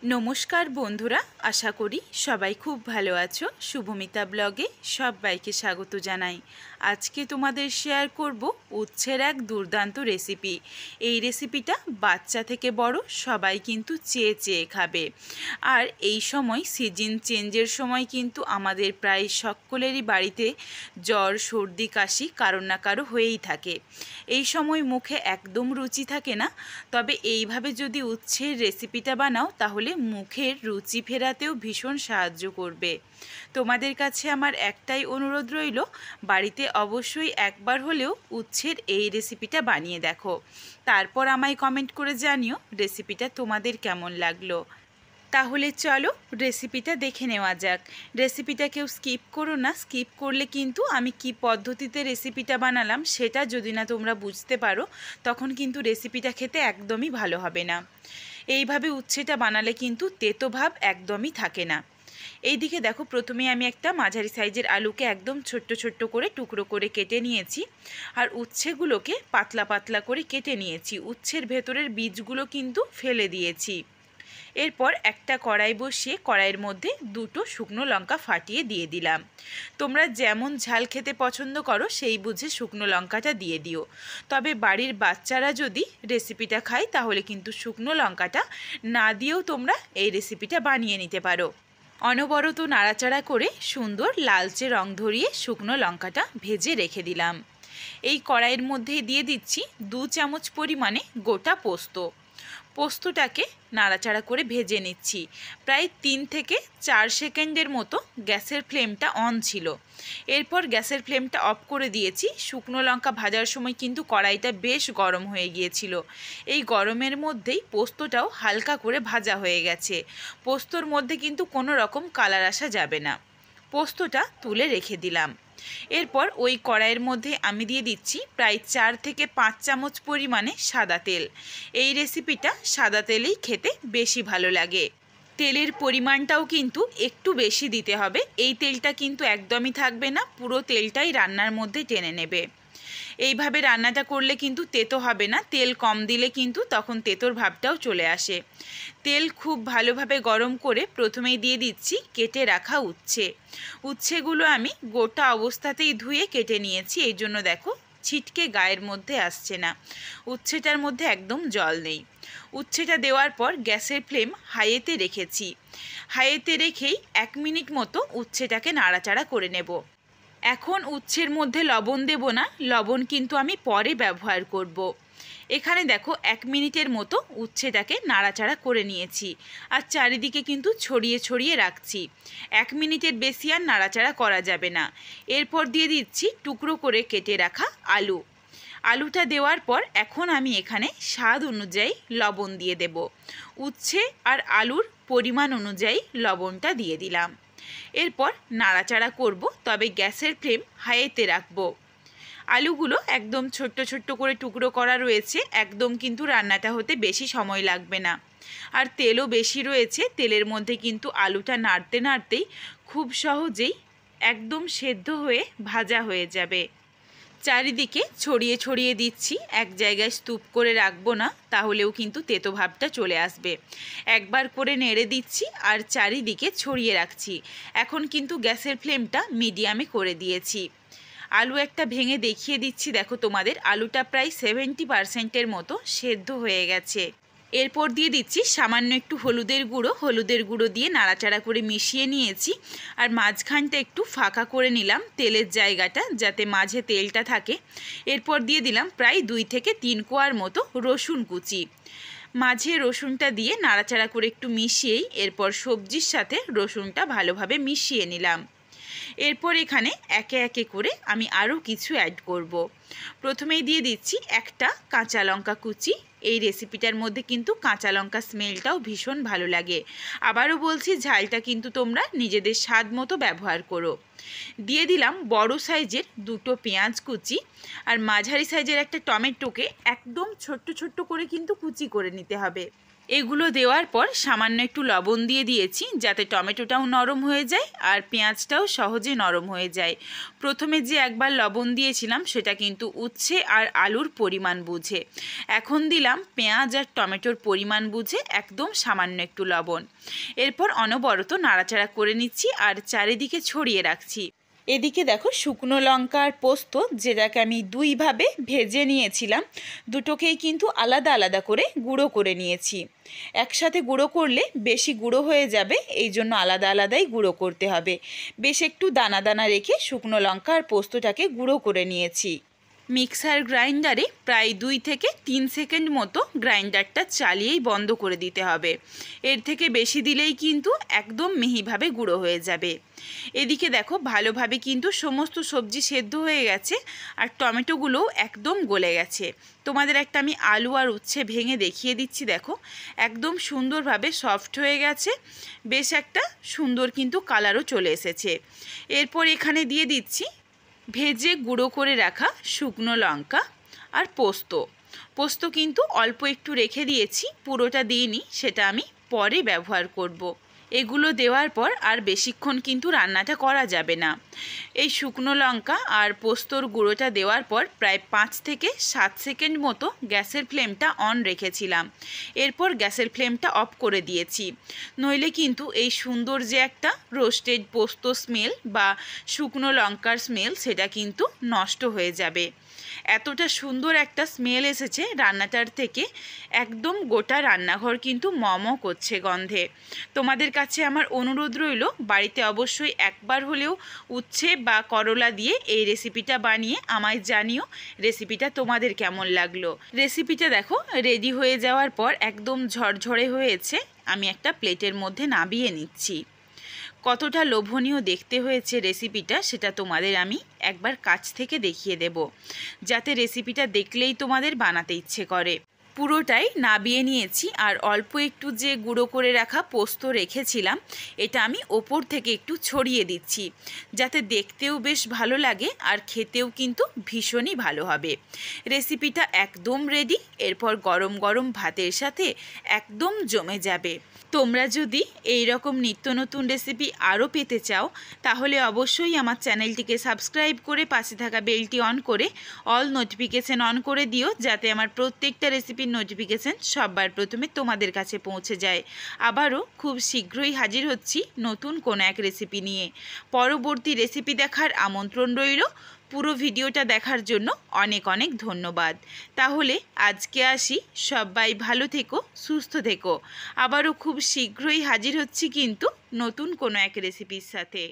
নমস্কার বন্ধুরা, আশা করি সবাই খুব ভালো আছো। শুভমিতা ব্লগে সবাইকে স্বাগত জানাই। আজকে তোমাদের শেয়ার করব উচ্ছের এক দুর্দান্ত রেসিপি। এই রেসিপিটা বাচ্চা থেকে বড় সবাই কিন্তু চেয়ে চেয়ে খাবে। আর এই সময় সিজন চেঞ্জের সময় কিন্তু আমাদের প্রায় সকলেরই বাড়িতে জ্বর, সর্দি, কাশি কারো না কারো হয়েই থাকে। এই সময় মুখে একদম রুচি থাকে না, তবে এইভাবে যদি উচ্ছের রেসিপিটা বানাও তাহলে মুখের রুচি ফেরাতেও ভীষণ সাহায্য করবে। তোমাদের কাছে আমার একটাই অনুরোধ রইল, বাড়িতে অবশ্যই একবার হলেও উচ্ছের এই রেসিপিটা বানিয়ে দেখো, তারপর আমায় কমেন্ট করে জানিও রেসিপিটা তোমাদের কেমন লাগলো। তাহলে চলো রেসিপিটা দেখে নেওয়া যাক। রেসিপিটা কেউ স্কিপ করো না, স্কিপ করলে কিন্তু আমি কি পদ্ধতিতে রেসিপিটা বানালাম সেটা যদি না তোমরা বুঝতে পারো তখন কিন্তু রেসিপিটা খেতে একদমই ভালো হবে না। এইভাবে উচ্ছেটা বানালে কিন্তু তেতো ভাব একদমই থাকে না। এইদিকে দেখো, প্রথমে আমি একটা মাঝারি সাইজের আলুকে একদম ছোট্ট ছোট্ট করে টুকরো করে কেটে নিয়েছি, আর উচ্ছেগুলোকে পাতলা পাতলা করে কেটে নিয়েছি। উচ্ছের ভেতরের বীজগুলো কিন্তু ফেলে দিয়েছি। এরপর একটা কড়াই বসিয়ে কড়াইয়ের মধ্যে দুটো শুকনো লঙ্কা ফাটিয়ে দিয়ে দিলাম। তোমরা যেমন ঝাল খেতে পছন্দ করো সেই বুঝে শুকনো লঙ্কাটা দিয়ে দিও, তবে বাড়ির বাচ্চারা যদি রেসিপিটা খায় তাহলে কিন্তু শুকনো লঙ্কাটা না দিয়েও তোমরা এই রেসিপিটা বানিয়ে নিতে পারো। অনবরত নাড়াচাড়া করে সুন্দর লালচে রং ধরিয়ে শুকনো লঙ্কাটা ভেজে রেখে দিলাম। এই কড়াইয়ের মধ্যে দিয়ে দিচ্ছি 2 চামচ পরিমাণে গোটা পোস্ত। পোস্তটাকে নাড়াচাড়া করে ভেজে নিচ্ছি। প্রায় 3 থেকে 4 সেকেন্ডের মতো গ্যাসের ফ্লেমটা অন ছিল। এরপর গ্যাসের ফ্লেমটা অফ করে দিয়েছি। শুকনো লঙ্কা ভাজার সময় কিন্তু কড়াইটা বেশ গরম হয়ে গিয়েছিল। এই গরমের মধ্যেই পোস্তটাও হালকা করে ভাজা হয়ে গেছে। পোস্তর মধ্যে কিন্তু কোনো রকম কালার আসা যাবে না। পোস্তটা তুলে রেখে দিলাম। এরপর ওই কড়াইয়ের মধ্যে আমি দিয়ে দিচ্ছি প্রায় 4 থেকে 5 চামচ পরিমাণে সাদা তেল। এই রেসিপিটা সাদা তেলেই খেতে বেশি ভালো লাগে। তেলের পরিমাণটাও কিন্তু একটু বেশি দিতে হবে। এই তেলটা কিন্তু একদমই থাকবে না, পুরো তেলটাই রান্নার মধ্যে টেনে নেবে। এইভাবে রান্নাটা করলে কিন্তু তেতো হবে না, তেল কম দিলে কিন্তু তখন তেতোর ভাবটাও চলে আসে। তেল খুব ভালোভাবে গরম করে প্রথমেই দিয়ে দিচ্ছি কেটে রাখা উচ্ছে। উচ্ছেগুলো আমি গোটা অবস্থাতেই ধুয়ে কেটে নিয়েছি, এই জন্য দেখো ছিটকে গায়ের মধ্যে আসছে না। উচ্ছেটার মধ্যে একদম জল নেই। উচ্ছেটা দেওয়ার পর গ্যাসের ফ্লেম হাইতে রেখেছি। হাইতে রেখেই 1 মিনিট মতো উচ্ছেটাকে নাড়াচাড়া করে নেব। এখন উচ্ছের মধ্যে লবণ দেব না, লবণ কিন্তু আমি পরে ব্যবহার করব। এখানে দেখো 1 মিনিটের মতো উচ্ছেটাকে নাড়াচাড়া করে নিয়েছি, আর চারিদিকে কিন্তু ছড়িয়ে ছড়িয়ে রাখছি। 1 মিনিটের বেশি আর নাড়াচাড়া করা যাবে না। এরপর দিয়ে দিচ্ছি টুকরো করে কেটে রাখা আলু। আলুটা দেওয়ার পর এখন আমি এখানে স্বাদ অনুযায়ী লবণ দিয়ে দেব। উচ্ছে আর আলুর পরিমাণ অনুযায়ী লবণটা দিয়ে দিলাম। এরপর নাড়াচাড়া করব, তবে গ্যাসের ফ্লেম হাইতে রাখবো। আলুগুলো একদম ছোট্ট ছোট্ট করে টুকরো করা রয়েছে, একদম কিন্তু রান্নাটা হতে বেশি সময় লাগবে না। আর তেলও বেশি রয়েছে, তেলের মধ্যে কিন্তু আলুটা নাড়তে নাড়তেই খুব সহজেই একদম সেদ্ধ হয়ে ভাজা হয়ে যাবে। চারিদিকে ছড়িয়ে ছড়িয়ে দিচ্ছি, এক জায়গায় স্তূপ করে রাখবো না, তাহলেও কিন্তু তেতো ভাবটা চলে আসবে। একবার করে নেড়ে দিচ্ছি আর চারিদিকে ছড়িয়ে রাখছি। এখন কিন্তু গ্যাসের ফ্লেমটা মিডিয়ামে করে দিয়েছি। আলু একটা ভেঙে দেখিয়ে দিচ্ছি, দেখো তোমাদের আলুটা প্রায় 70% মতো সেদ্ধ হয়ে গেছে। এরপর দিয়ে দিচ্ছি সামান্য একটু হলুদের গুঁড়ো। হলুদের গুঁড়ো দিয়ে নাড়াচাড়া করে মিশিয়ে নিয়েছি, আর মাঝখানটা একটু ফাঁকা করে নিলাম তেলের জায়গাটা, যাতে মাঝে তেলটা থাকে। এরপর দিয়ে দিলাম প্রায় 2 থেকে 3 কোয়ার মতো রসুন কুচি। মাঝে রসুনটা দিয়ে নাড়াচাড়া করে একটু মিশিয়েই এরপর সবজির সাথে রসুনটা ভালোভাবে মিশিয়ে নিলাম। এরপর এখানে একে একে করে আমি আরও কিছু অ্যাড করব। প্রথমেই দিয়ে দিচ্ছি একটা কাঁচা লঙ্কা কুচি। এই রেসিপিটার মধ্যে কিন্তু কাঁচা লঙ্কা স্মেলটাও ভীষণ ভালো লাগে। আবারও বলছি, ঝালটা কিন্তু তোমরা নিজেদের স্বাদ মতো ব্যবহার করো। দিয়ে দিলাম বড় সাইজের 2টো পেঁয়াজ কুচি, আর মাঝারি সাইজের একটা টমেটোকে একদম ছোট্ট ছোট্ট করে কিন্তু কুচি করে নিতে হবে। এগুলো দেওয়ার পর সামান্য একটু লবণ দিয়ে দিয়েছি যাতে টমেটোটাও নরম হয়ে যায় আর পেঁয়াজটাও সহজে নরম হয়ে যায়। প্রথমে যে একবার লবণ দিয়েছিলাম সেটা কিন্তু উচ্ছে আর আলুর পরিমাণ বুঝে। এখন দিলাম পেঁয়াজ আর টমেটোর পরিমাণ বুঝে একদম সামান্য একটু লবণ। এরপর অনবরত নাড়াচাড়া করে নিচ্ছি আর চারিদিকে ছড়িয়ে রাখছি। এদিকে দেখো শুকনো লঙ্কা আর পোস্ত, যেটাকে আমি দুইভাবে ভেজে নিয়েছিলাম, দুটোকেই কিন্তু আলাদা আলাদা করে গুঁড়ো করে নিয়েছি। একসাথে গুঁড়ো করলে বেশি গুঁড়ো হয়ে যাবে, এই জন্য আলাদা আলাদাই গুঁড়ো করতে হবে। বেশ একটু দানা দানা রেখে শুকনো লঙ্কা আর পোস্তটাকে গুঁড়ো করে নিয়েছি। মিক্সার গ্রাইন্ডারে প্রায় 2 থেকে 3 সেকেন্ড মতো গ্রাইন্ডারটা চালিয়েই বন্ধ করে দিতে হবে। এর থেকে বেশি দিলেই কিন্তু একদম মিহিভাবে গুঁড়ো হয়ে যাবে। এদিকে দেখো ভালোভাবে কিন্তু সমস্ত সবজি সেদ্ধ হয়ে গেছে আর টমেটোগুলোও একদম গলে গেছে। তোমাদের একটা আমি আলু আর উচ্ছে ভেঙে দেখিয়ে দিচ্ছি। দেখো একদম সুন্দরভাবে সফট হয়ে গেছে, বেশ একটা সুন্দর কিন্তু কালারও চলে এসেছে। এরপর এখানে দিয়ে দিচ্ছি ভেজে গুঁড়ো করে রাখা শুকনো লঙ্কা আর পোস্ত কিন্তু অল্প একটু রেখে দিয়েছি, পুরোটা দিইনি, সেটা আমি পরে ব্যবহার করব। এগুলো দেওয়ার পর আর বেশিক্ষণ কিন্তু রান্নাটা করা যাবে না। এই শুকনো লঙ্কা আর পোস্তর গুঁড়োটা দেওয়ার পর প্রায় 5 থেকে 7 সেকেন্ড মতো গ্যাসের ফ্লেমটা অন রেখেছিলাম। এরপর গ্যাসের ফ্লেমটা অফ করে দিয়েছি, নইলে কিন্তু এই সুন্দর যে একটা রোস্টেড পোস্ত স্মেল বা শুকনো লঙ্কার স্মেল সেটা কিন্তু নষ্ট হয়ে যাবে। এতটা সুন্দর একটা স্মেল এসেছে রান্নাটার থেকে, একদম গোটা রান্নাঘর কিন্তু মম করছে গন্ধে। তোমাদের কাছে আমার অনুরোধ রইল, বাড়িতে অবশ্যই একবার হলেও উচ্ছে বা করলা দিয়ে এই রেসিপিটা বানিয়ে আমায় জানিও রেসিপিটা তোমাদের কেমন লাগলো। রেসিপিটা দেখো রেডি হয়ে যাওয়ার পর একদম ঝরঝরে হয়েছে। আমি একটা প্লেটের মধ্যে নামিয়ে নিচ্ছি। কতটা লোভনীয় দেখতে হয়েছে রেসিপিটা সেটা তোমাদের আমি একবার কাছ থেকে দেখিয়ে দেব, যাতে রেসিপিটা দেখলেই তোমাদের বানাতে ইচ্ছে করে। পুরোটাই নাবিয়ে নিয়েছি আর অল্প একটু যে গুঁড়ো করে রাখা পোস্ত রেখেছিলাম এটা আমি ওপর থেকে একটু ছড়িয়ে দিচ্ছি, যাতে দেখতেও বেশ ভালো লাগে আর খেতেও কিন্তু ভীষণই ভালো হবে। রেসিপিটা একদম রেডি। এরপর গরম গরম ভাতের সাথে একদম জমে যাবে। তোমরা যদি এই রকম নিত্য নতুন রেসিপি আরও পেতে চাও তাহলে অবশ্যই আমার চ্যানেলটিকে সাবস্ক্রাইব করে পাশে থাকা বেলটি অন করে অল নোটিফিকেশান অন করে দিও, যাতে আমার প্রত্যেকটা রেসিপির নোটিফিকেশান সবার প্রথমে তোমাদের কাছে পৌঁছে যায়। আবারও খুব শীঘ্রই হাজির হচ্ছি নতুন কোনো এক রেসিপি নিয়ে। পরবর্তী রেসিপি দেখার আমন্ত্রণ রইল। পুরো ভিডিওটা দেখার জন্য অনেক অনেক ধন্যবাদ। তাহলে আজকে আসি, সবাই ভালো থেকো, সুস্থ থেকো। আবারও খুব শীঘ্রই হাজির হচ্ছি কিন্তু নতুন কোনো এক রেসিপির সাথে।